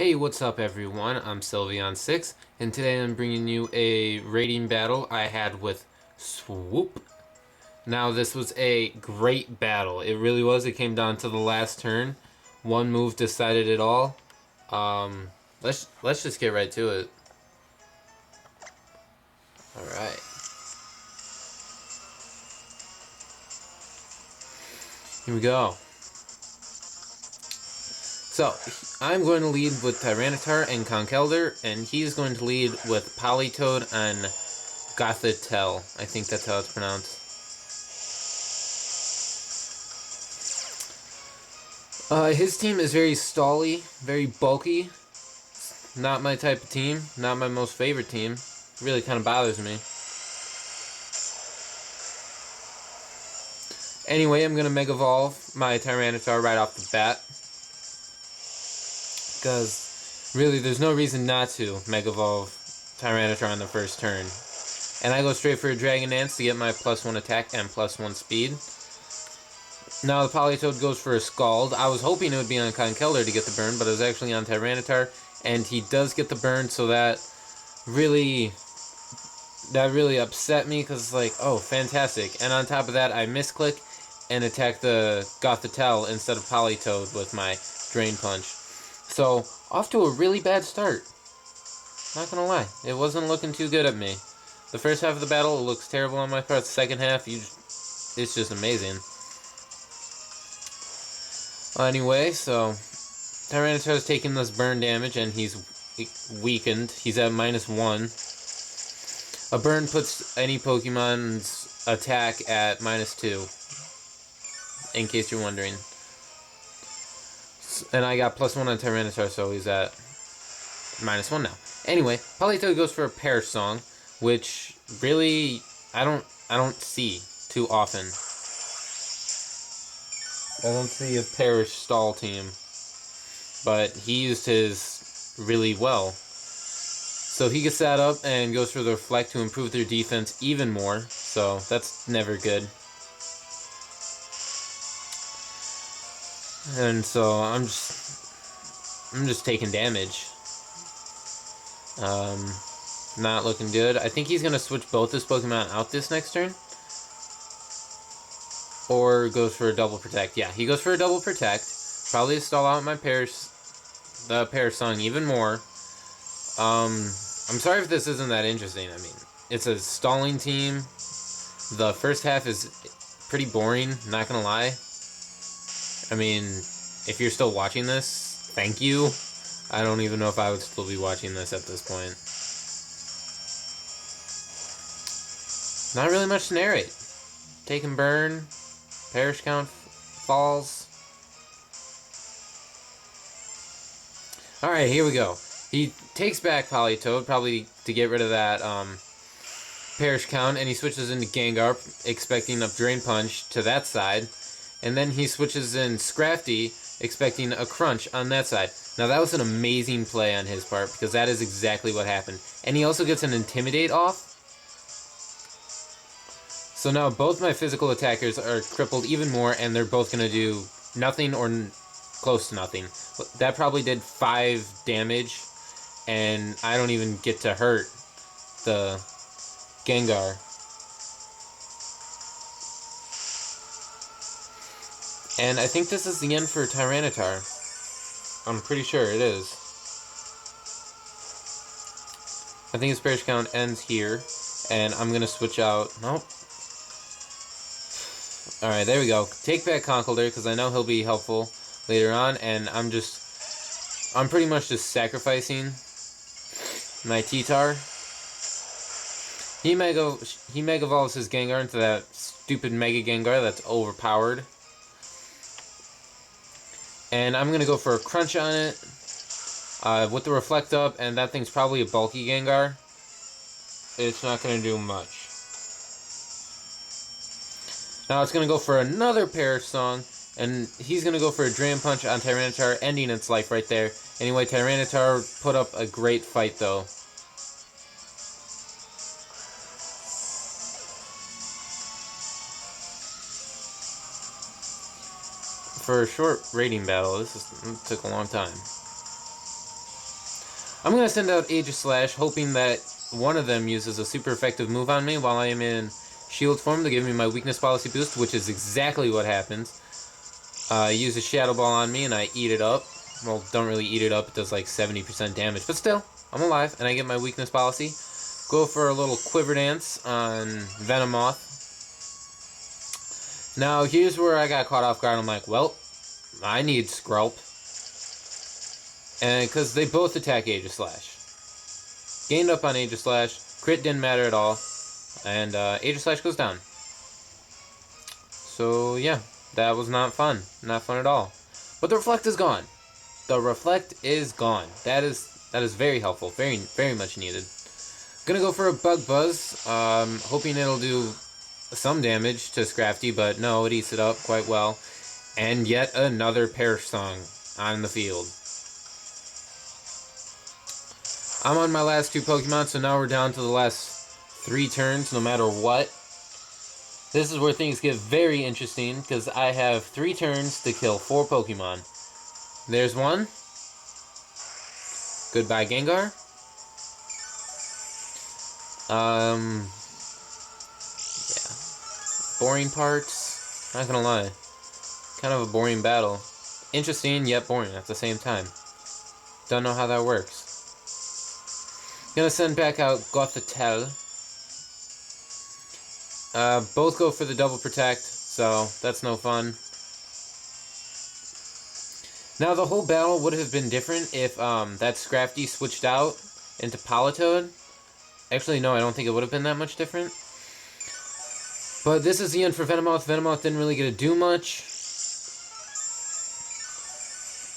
Hey, what's up everyone? I'm Sylveon6, and today I'm bringing you a rating battle I had with Swoop. Now, this was a great battle. It really was. It came down to the last turn. One move decided it all. Um, let's just get right to it. Alright. Here we go. So, I'm going to lead with Tyranitar and Conkeldurr, and he's going to lead with Politoed and Gothitelle. I think that's how it's pronounced. His team is very stally, very bulky. Not my type of team. Not my most favorite team. Really kind of bothers me. Anyway, I'm going to Mega Evolve my Tyranitar right off the bat. Because, really, there's no reason not to Mega Evolve Tyranitar on the first turn. And I go straight for a Dragon Dance to get my +1 attack and +1 speed. Now the Politoed goes for a Scald. I was hoping it would be on Conkeldurr to get the burn, but it was actually on Tyranitar. And he does get the burn, so that really upset me, because it's like, oh, fantastic. And on top of that, I misclick and attack the Gothitelle instead of Politoed with my Drain Punch. So, off to a really bad start. Not gonna lie, it wasn't looking too good at me. The first half of the battle looks terrible on my part. The second half, it's just amazing. Well, anyway, so Tyranitar is taking this burn damage, and he's weakened. He's at -1. A burn puts any Pokemon's attack at -2, in case you're wondering. And I got +1 on Tyranitar, so he's at -1 now. Anyway, Politoed goes for a Perish Song, which really I don't see too often. I don't see a Perish stall team, but he used his really well. So he gets that up and goes for the Reflect to improve their defense even more, so that's never good. And so I'm just taking damage. Not looking good. I think he's gonna switch both his Pokemon out this next turn. Or goes for a double protect. Yeah, he goes for a double protect. Probably to stall out my the Perish Song even more. I'm sorry if this isn't that interesting. I mean, it's a stalling team. The first half is pretty boring, not gonna lie. I mean, if you're still watching this, thank you. I don't even know if I would still be watching this at this point. Not really much to narrate. Taking burn, Perish count falls. Alright, here we go. He takes back Politoed, probably to get rid of that Perish count, and he switches into Gengar, expecting a Drain Punch to that side. And then he switches in Scrafty, expecting a Crunch on that side. Now that was an amazing play on his part, because that is exactly what happened. And he also gets an Intimidate off. So now both my physical attackers are crippled even more, and they're both going to do nothing or close to nothing. That probably did 5 damage, and I don't even get to hurt the Gengar. And I think this is the end for Tyranitar. I'm pretty sure it is. I think his Perish count ends here, and I'm going to switch out. Nope. Alright, there we go. Take back Conkeldurr, because I know he'll be helpful later on, and I'm pretty much just sacrificing my T-Tar. He Mega Evolves his Gengar into that stupid Mega Gengar that's overpowered. And I'm going to go for a Crunch on it with the Reflect up, and that thing's probably a bulky Gengar. It's not going to do much. Now it's going to go for another Perish Song, and he's going to go for a Drain Punch on Tyranitar, ending its life right there. Anyway, Tyranitar put up a great fight, though. For a short rating battle, this took a long time. I'm going to send out Aegislash, hoping that one of them uses a super effective move on me while I am in shield form to give me my weakness policy boost, which is exactly what happens. Use a Shadow Ball on me and I eat it up. Well, don't really eat it up, it does like 70% damage, but still, I'm alive and I get my weakness policy. Go for a little Quiver Dance on Venomoth. Now, here's where I got caught off guard. I'm like, well, I need Skrelp. And because they both attack Aegislash. Gained up on Aegislash. Crit didn't matter at all. And Aegislash goes down. So, yeah, that was not fun. Not fun at all. But the Reflect is gone. The Reflect is gone. That is very helpful. Very, very much needed. Gonna go for a Bug Buzz. Hoping it'll do some damage to Scrafty, but no, it eats it up quite well. And yet another Perish Song on the field. I'm on my last 2 Pokemon, so now we're down to the last 3 turns, no matter what. This is where things get very interesting, because I have 3 turns to kill 4 Pokemon. There's one. Goodbye, Gengar. Yeah. Boring parts. Not gonna lie. Kind of a boring battle. Interesting, yet boring at the same time. Don't know how that works. Gonna send back out Gothitelle. Both go for the double protect, so that's no fun. Now the whole battle would have been different if that Scrafty switched out into Politoed. Actually, no, I don't think it would have been that much different. But this is the end for Venomoth. Venomoth didn't really get to do much.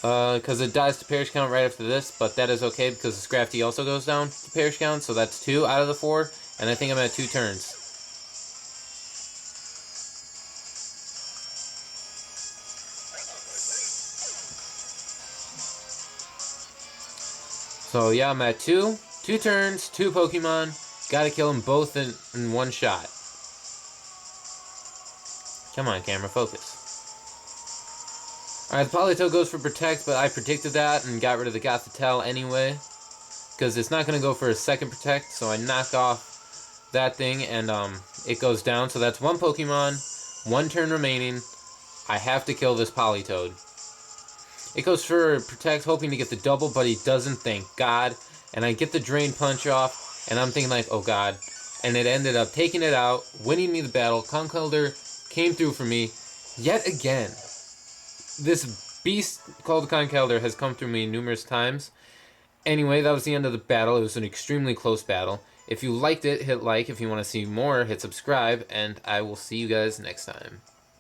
Because it dies to Perish Count right after this, but that is okay because the Scrafty also goes down to Perish Count, so that's 2 out of the 4, and I think I'm at 2 turns. So yeah, I'm at 2 turns, 2 Pokemon, gotta kill them both in one shot. Come on, camera, focus. Alright, the Politoed goes for Protect, but I predicted that and got rid of the Gothitelle anyway. Because it's not going to go for a second Protect, so I knocked off that thing and it goes down. So that's 1 Pokemon, 1 turn remaining. I have to kill this Politoed. It goes for Protect, hoping to get the double, but he doesn't, thank God. And I get the Drain Punch off, and I'm thinking like, oh God. And it ended up taking it out, winning me the battle. Conkeldurr came through for me yet again. This beast called Conkeldurr has come through me numerous times. Anyway, that was the end of the battle. It was an extremely close battle. If you liked it, hit like. If you want to see more, hit subscribe. And I will see you guys next time.